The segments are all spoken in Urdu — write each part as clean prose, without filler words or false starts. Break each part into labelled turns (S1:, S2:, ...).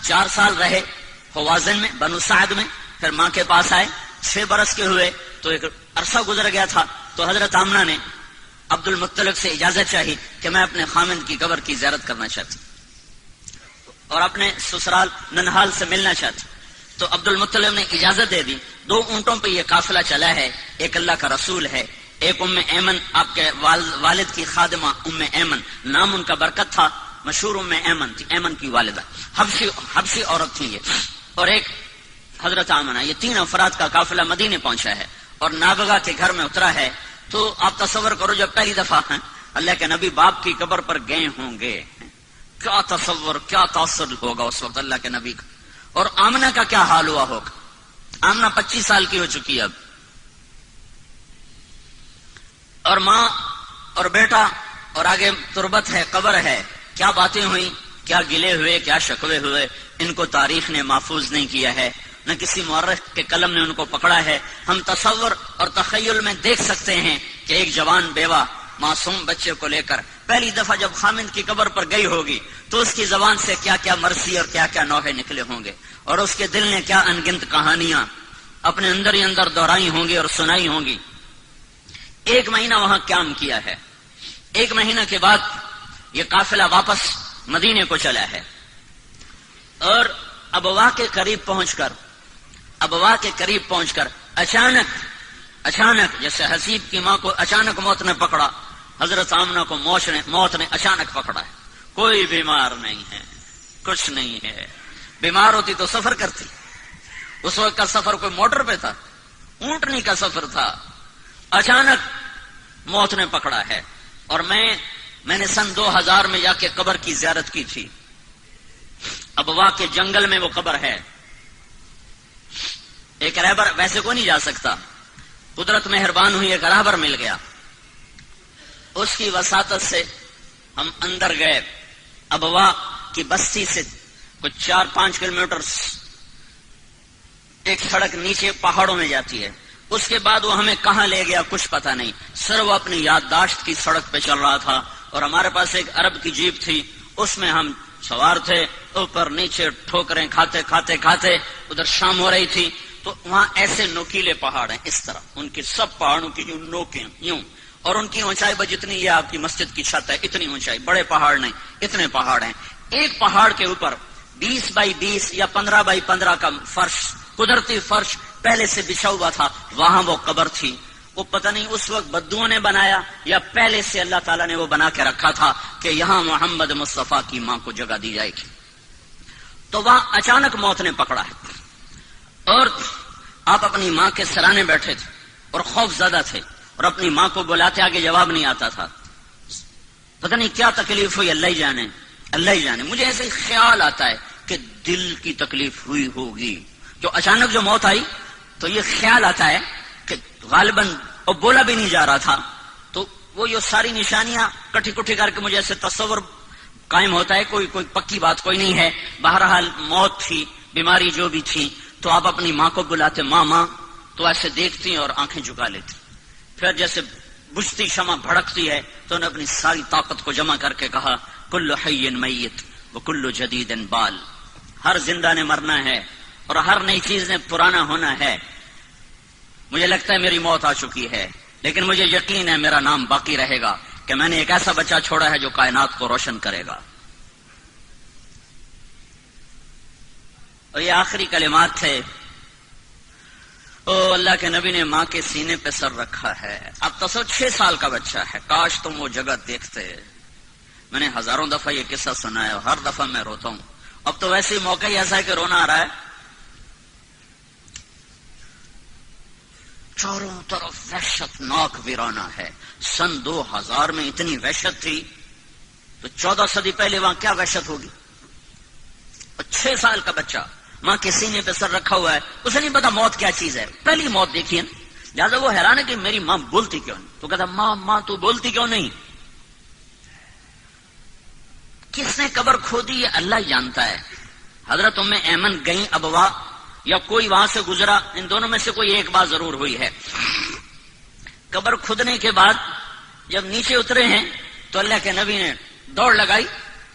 S1: 4 سال رہے حوازن میں، بنو سعد میں، پھر ماں کے پاس آئے، 6 برس کے ہوئے تو ایک عرصہ گزر گیا تھا، تو حضرت آمنہ نے عبد المطلب سے اجازت چاہی کہ میں اپنے خامند کی قبر کی زیارت کرنا چاہتی اور اپنے سسرال ننہال سے ملنا چاہتی، تو عبد المطلب نے اجازت دے دی۔ 2 اونٹوں پہ یہ قافلہ چلا ہے، ایک اللہ کا رسول ہے، ایک ام ایمن آپ کے والد کی خادمہ ام ایمن، نام ان کا برکت تھا، مشہور ام ایمن تھی، ایمن کی والدہ، حبشی عورت تھی یہ، اور ایک حضرت آمنہ، یہ 3 افراد کا قافلہ مدینے پہنچا ہے اور نابغہ کے گھر میں اترا ہے۔ تو آپ تصور کرو جب پہلی دفعہ اللہ کے نبی باپ کی قبر پر گئے ہوں گے، کیا تصور، کیا تاثر ہوگا اس وقت اللہ کے نبی کا، اور آمنہ کا کیا حال ہوا ہوگا۔ آمنہ 25 سال کی ہو چکی اب، اور ماں اور بیٹا، اور آگے تربت ہے، قبر ہے، کیا باتیں ہوئی، کیا گلے ہوئے، کیا شکوے ہوئے، ان کو تاریخ نے محفوظ نہیں کیا ہے، نہ کسی مورخ کے قلم نے ان کو پکڑا ہے۔ ہم تصور اور تخیل میں دیکھ سکتے ہیں کہ ایک جوان بیوہ معصوم بچے کو لے کر پہلی دفعہ جب خامند کی قبر پر گئی ہوگی تو اس کی زبان سے کیا کیا مرثی اور کیا کیا نوحے نکلے ہوں گے، اور اس کے دل نے کیا انگنت کہانیاں اپنے اندر ہی اندر دہرائی ہوں گی اور سنائی ہوں گی۔ 1 مہینہ وہاں قیام کیا ہے، 1 مہینہ کے بعد یہ قافلہ واپس مدینے کو چلا ہے، اور ابوا کے قریب پہنچ کر اچانک جیسے حسیب کی ماں کو اچانک موت نے پکڑا، حضرت آمنہ کو موت نے اچانک پکڑا ہے۔ کوئی بیمار نہیں ہے، کچھ نہیں ہے، بیمار ہوتی تو سفر کرتی، اس وقت کا سفر کوئی موٹر پہ تھا، اونٹنی کا سفر تھا، اچانک موت نے پکڑا ہے۔ اور میں نے سن 2000 میں جا کے قبر کی زیارت کی تھی، ابوا کے جنگل میں وہ قبر ہے، ایک رہبر، ویسے کوئی نہیں جا سکتا، قدرت مہربان ہوئی، ایک رہبر مل گیا، اس کی وساطت سے ہم اندر گئے۔ ابوا کی بستی سے کچھ 4-5 کلومیٹر ایک سڑک نیچے پہاڑوں میں جاتی ہے، اس کے بعد وہ ہمیں کہاں لے گیا کچھ پتہ نہیں، سر وہ اپنی یادداشت کی سڑک پہ چل رہا تھا، اور ہمارے پاس ایک عرب کی جیپ تھی، اس میں ہم سوار تھے، اوپر نیچے ٹھوکریں کھاتے کھاتے کھاتے ادھر شام ہو رہی تھی، تو وہاں ایسے نوکیلے پہاڑ ہیں، اس طرح ان کی سب پہاڑوں کی یوں نوکیں یوں، اور ان کی اونچائی جتنی یہ آپ کی مسجد کی چھت ہے اتنی اونچائی، بڑے پہاڑ نہیں، اتنے پہاڑ ہیں۔ ایک پہاڑ کے اوپر 20 بائی 20 یا 15 بائی 15 کا فرش، قدرتی فرش پہلے سے بچھا ہوا تھا، وہاں وہ قبر تھی۔ وہ پتہ نہیں اس وقت بدوؤں نے بنایا یا پہلے سے اللہ تعالیٰ نے وہ بنا کے رکھا تھا کہ یہاں محمد مصطفیٰ کی ماں کو جگہ دی جائے گی۔ تو وہاں اچانک موت نے پکڑا ہے، اور آپ اپنی ماں کے سرانے بیٹھے تھے اور خوف زدہ تھے، اور اپنی ماں کو بلاتے آگے جواب نہیں آتا تھا، پتہ نہیں کیا تکلیف ہوئی، اللہ ہی جانے، اللہ ہی جانے۔ مجھے ایسے خیال آتا ہے کہ دل کی تکلیف ہوئی ہوگی، جو اچانک جو موت آئی تو یہ خیال آتا ہے کہ غالباً اور بولا بھی نہیں جا رہا تھا، تو وہ یہ ساری نشانیاں کٹھی کٹھی کر کے مجھے ایسے تصور قائم ہوتا ہے، کوئی پکی بات کوئی نہیں ہے، بہرحال موت تھی، بیماری جو بھی تھی۔ تو آپ اپنی ماں کو بلاتے، ماں، تو ایسے دیکھتی اور آنکھیں جھکا لیتی، پھر جیسے بجھتی شمع بھڑکتی ہے تو انہوں نے اپنی ساری طاقت کو جمع کر کے کہا، کل حی میت وکل جدید بال، ہر زندہ نے مرنا ہے اور ہر نئی چیز نے پرانا ہونا ہے۔ مجھے لگتا ہے میری موت آ چکی ہے، لیکن مجھے یقین ہے میرا نام باقی رہے گا کہ میں نے ایک ایسا بچہ چھوڑا ہے جو کائنات کو روشن کرے گا۔ اور یہ آخری کلمات تھے۔ او اللہ کے نبی نے ماں کے سینے پہ سر رکھا ہے، اب تصور 6 سال کا بچہ ہے، کاش تم وہ جگہ دیکھتے۔ میں نے ہزاروں دفعہ یہ قصہ سنا ہے اور ہر دفعہ میں روتا ہوں، اب تو ویسے ہی موقع ہی ایسا ہے کہ رونا آ رہا ہے۔ چاروں طرف وحشت ناک ویرانہ ہے، سن 2000 میں اتنی وحشت تھی تو 14 صدی پہلے وہاں کیا وحشت ہوگی۔ اور 6 سال کا بچہ ماں کے سینے پہ سر رکھا ہوا ہے، اسے نہیں پتا موت کیا چیز ہے، پہلی موت دیکھی ہے، لہٰذا وہ حیران ہے کہ میری ماں بولتی کیوں نہیں، تو کہتا ماں تو بولتی کیوں نہیں۔ کس نے قبر کھودی یہ اللہ ہی جانتا ہے۔ حضرت ام ایمن گئیں ابوا یا کوئی وہاں سے گزرا، ان دونوں میں سے کوئی ایک بات ضرور ہوئی ہے۔ قبر کھودنے کے بعد جب نیچے اترے ہیں تو اللہ کے نبی نے دوڑ لگائی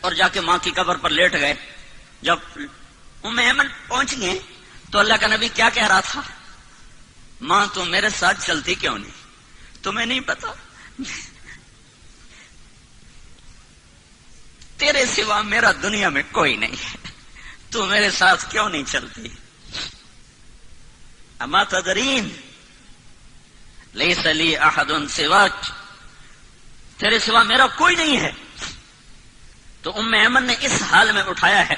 S1: اور جا کے ماں کی قبر پر لیٹ گئے۔ جب ام ایمن پہنچ گئے تو اللہ کا نبی کیا کہہ رہا تھا؟ ماں تم میرے ساتھ چلتی کیوں نہیں؟ تمہیں نہیں پتا تیرے سوا میرا دنیا میں کوئی نہیں ہے، تو میرے ساتھ کیوں نہیں چلتی؟ اما تدرین لیس لی احد سواک، تیرے سوا میرا کوئی نہیں ہے۔ تو ام ایمن نے اس حال میں اٹھایا ہے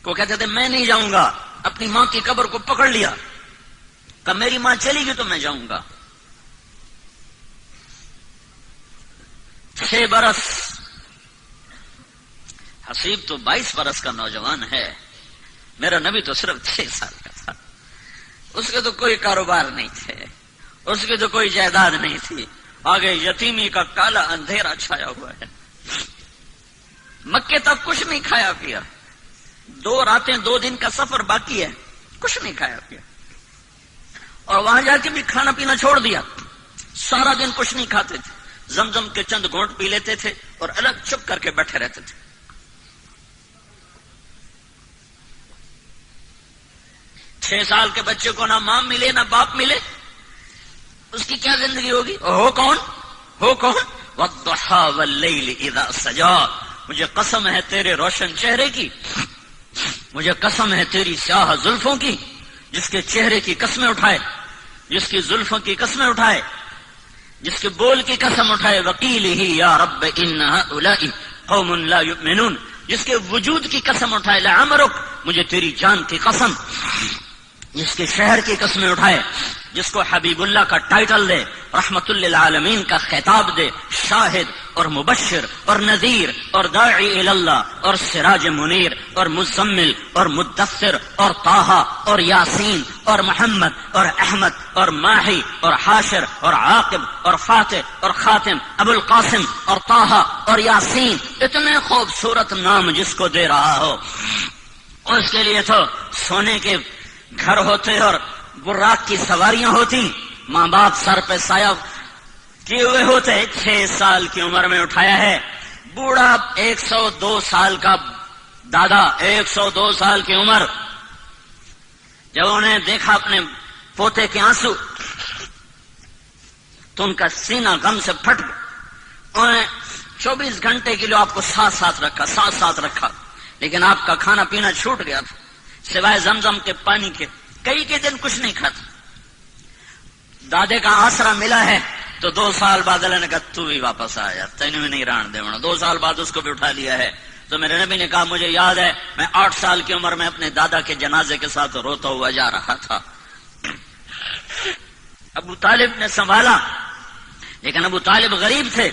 S1: وہ کہتے تھے میں نہیں جاؤں گا، اپنی ماں کی قبر کو پکڑ لیا کہ میری ماں چلی گئی تو میں جاؤں گا۔ 6 برس، حسیب تو 22 برس کا نوجوان ہے، میرا نبی تو صرف 6 سال کا تھا۔ اس کے تو کوئی کاروبار نہیں تھے، اس کی تو کوئی جائیداد نہیں تھی، آگے یتیمی کا کالا اندھیرا چھایا ہوا ہے۔ مکے تک کچھ نہیں کھایا پیا، 2 راتیں 2 دن کا سفر باقی ہے، کچھ نہیں کھایا پیا، اور وہاں جا کے بھی کھانا پینا چھوڑ دیا، سارا دن کچھ نہیں کھاتے تھے، زمزم کے چند گھونٹ پی لیتے تھے اور الگ چپ کر کے بیٹھے رہتے تھے۔ 6 سال کے بچے کو نہ ماں ملے نہ باپ ملے، اس کی کیا زندگی ہوگی؟ ہو کون؟ وَالضُّحَىٰ وَاللَّيْلِ إِذَا سَجَىٰ، مجھے قسم ہے تیرے روشن چہرے کی، مجھے قسم ہے تیری سیاہ زلفوں کی، جس کے چہرے کی قسمیں اٹھائے، جس کی زلفوں کی قسمیں اٹھائے، جس کے بول کی قسم اٹھائے، وَقِيلِهِ يَا رَبِّ إِنَّ هَؤُلَاءِ قَوْمٌ لَا يُؤْمِنُونَ، جس کے وجود کی قسم اٹھائے، لَعَمْرُكَ، مجھے تیری جان کی قسم، جس کے شہر کی قسمیں اٹھائے، جس کو حبیب اللہ کا ٹائٹل دے، رحمت للعالمین کا خطاب دے، شاہد اور مبشر اور نذیر اور داعی اللہ اور سراج منیر اور مزمل اور مدثر اور طٰہٰ اور یاسین اور محمد اور احمد اور ماہی اور حاشر اور عاقب اور فاتح اور خاتم، ابو القاسم اور طٰہٰ اور یاسین، اتنے خوبصورت نام جس کو دے رہا ہو، اس کے لیے تو سونے کے گھر ہوتے اور براق کی سواریاں ہوتی، ماں باپ سر پہ سایہ کیے ہوئے ہوتے۔ 6 سال کی عمر میں اٹھایا ہے، بوڑھا 102 سال کا دادا، 102 سال کی عمر، جب انہیں دیکھا اپنے پوتے کے آنسو تو ان کا سینہ غم سے پھٹ گیا۔ انہوں نے 24 گھنٹے کے لیے آپ کو ساتھ رکھا، لیکن آپ کا کھانا پینا چھوٹ گیا تھا، سوائے زمزم کے پانی کے، کئی دن کچھ نہیں کھاتا۔ دادے کا آسرا ملا ہے تو 2 سال بعد اللہ نے کہا تو بھی واپس آیا، تینوں بھی نہیں رہن دے ہونا۔ 2 سال بعد اس کو بھی اٹھا لیا ہے۔ تو میرے نبی نے کہا مجھے یاد ہے میں 8 سال کی عمر میں اپنے دادا کے جنازے کے ساتھ روتا ہوا جا رہا تھا، ابو طالب نے سنبھالا، لیکن ابو طالب غریب تھے،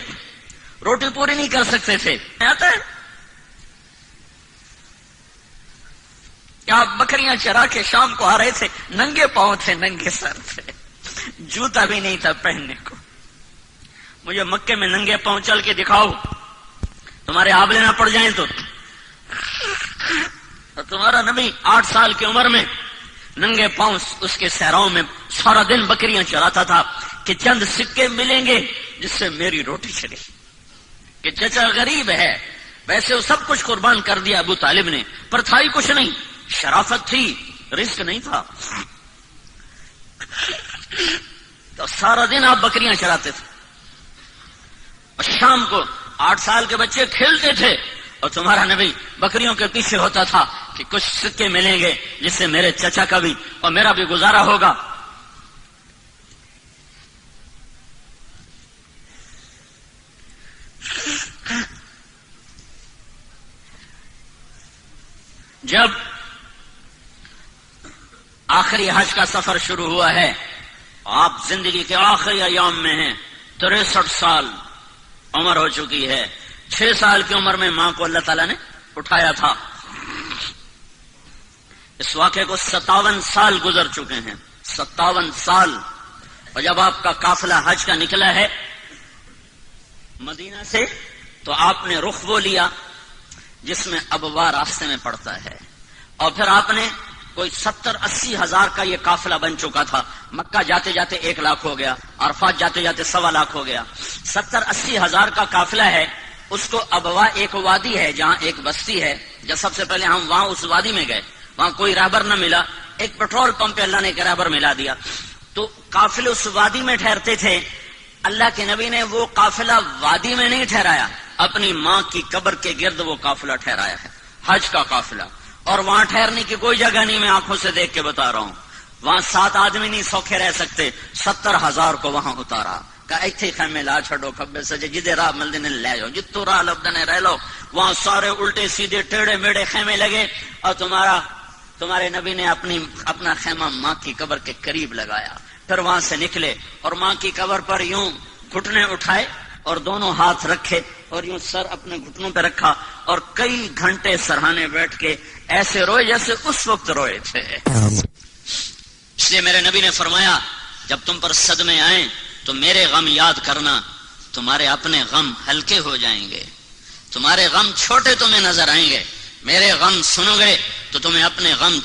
S1: روٹی پوری نہیں کر سکتے تھے۔ آتا ہے کیا بکریاں چرا کے شام کو آ رہے تھے، ننگے پاؤں تھے، ننگے سر تھے، جوتا بھی نہیں تھا پہننے کو۔ مجھے مکے میں ننگے پاؤں چل کے دکھاؤ، تمہارے آب لینا پڑ جائیں تو۔ تمہارا نبی 8 سال کی عمر میں ننگے پاؤں اس کے صحراؤں میں سارا دن بکریاں چراتا تھا کہ چند سکے ملیں گے جس سے میری روٹی چلے، کہ چچا غریب ہے۔ ویسے وہ سب کچھ قربان کر دیا ابو طالب نے، پر تھا ہی کچھ نہیں، شرافت تھی، رزق نہیں تھا، تو سارا دن آپ بکریاں چراتے تھے، اور شام کو 8 سال کے بچے کھیلتے تھے اور تمہارا نبی بکریوں کے پیچھے ہوتا تھا کہ کچھ سکے ملیں گے جس سے میرے چچا کا بھی اور میرا بھی گزارا ہوگا۔ جب آخری حج کا سفر شروع ہوا ہے، آپ زندگی کے آخری ایام میں ہیں، 63 سال عمر ہو چکی ہے۔ 6 سال کی عمر میں ماں کو اللہ تعالیٰ نے اٹھایا تھا۔ اس واقعے کو 57 سال گزر چکے ہیں، 57 سال۔ اور جب آپ کا قافلہ حج کا نکلا ہے مدینہ سے، تو آپ نے رخ وہ لیا جس میں ابوا راستے میں پڑتا ہے، اور پھر آپ نے کوئی 70-80 ہزار کا یہ قافلہ بن چکا تھا، مکہ جاتے جاتے 1 لاکھ ہو گیا، عرفات جاتے جاتے 1.25 لاکھ ہو گیا، 70-80 ہزار کا قافلہ ہے۔ اس کو ابوا ایک وادی ہے جہاں ایک بستی ہے، جب سب سے پہلے ہم وہاں اس وادی میں گئے، وہاں کوئی راہبر نہ ملا. ایک پیٹرول پمپ پہ اللہ نے ایک راہبر ملا دیا. تو قافلے اس وادی میں ٹھہرتے تھے. اللہ کے نبی نے وہ قافلہ وادی میں نہیں ٹھہرایا، اپنی ماں کی قبر کے گرد وہ قافلہ ٹھہرایا ہے، حج کا قافلہ. اور وہاں ٹھہرنے کی کوئی جگہ نہیں، میں آنکھوں سے دیکھ کے بتا رہا ہوں. وہاں 7 آدمی نہیں سوکھے رہ سکتے. 70,000 کو وہاں اتارا کہ ایتھے خیمے لا چھڑو، کھبے سجے جدے راہ ملدے نے لے جاؤ، جتو راہ لبدنے رہ لو. وہاں سارے الٹے سیدھے ٹیڑے میڑے خیمے لگے، اور تمہارے نبی نے اپنا خیمہ ماں کی قبر کے قریب لگایا. پھر وہاں سے نکلے اور ماں کی قبر پر یوں گھٹنے اٹھائے اور دونوں ہاتھ رکھے اور یوں سر اپنے گھٹنوں پہ رکھا اور کئی گھنٹے سرہانے بیٹھ کے ایسے روئے جیسے اس وقت روئے تھے. اس لیے میرے نبی نے فرمایا جب تم پر صدمے آئیں تو میرے غم یاد کرنا، تمہارے اپنے غم ہلکے ہو جائیں گے. تمہارے غم چھوٹے تمہیں نظر آئیں گے، میرے غم سنو گے تو تمہیں اپنے غم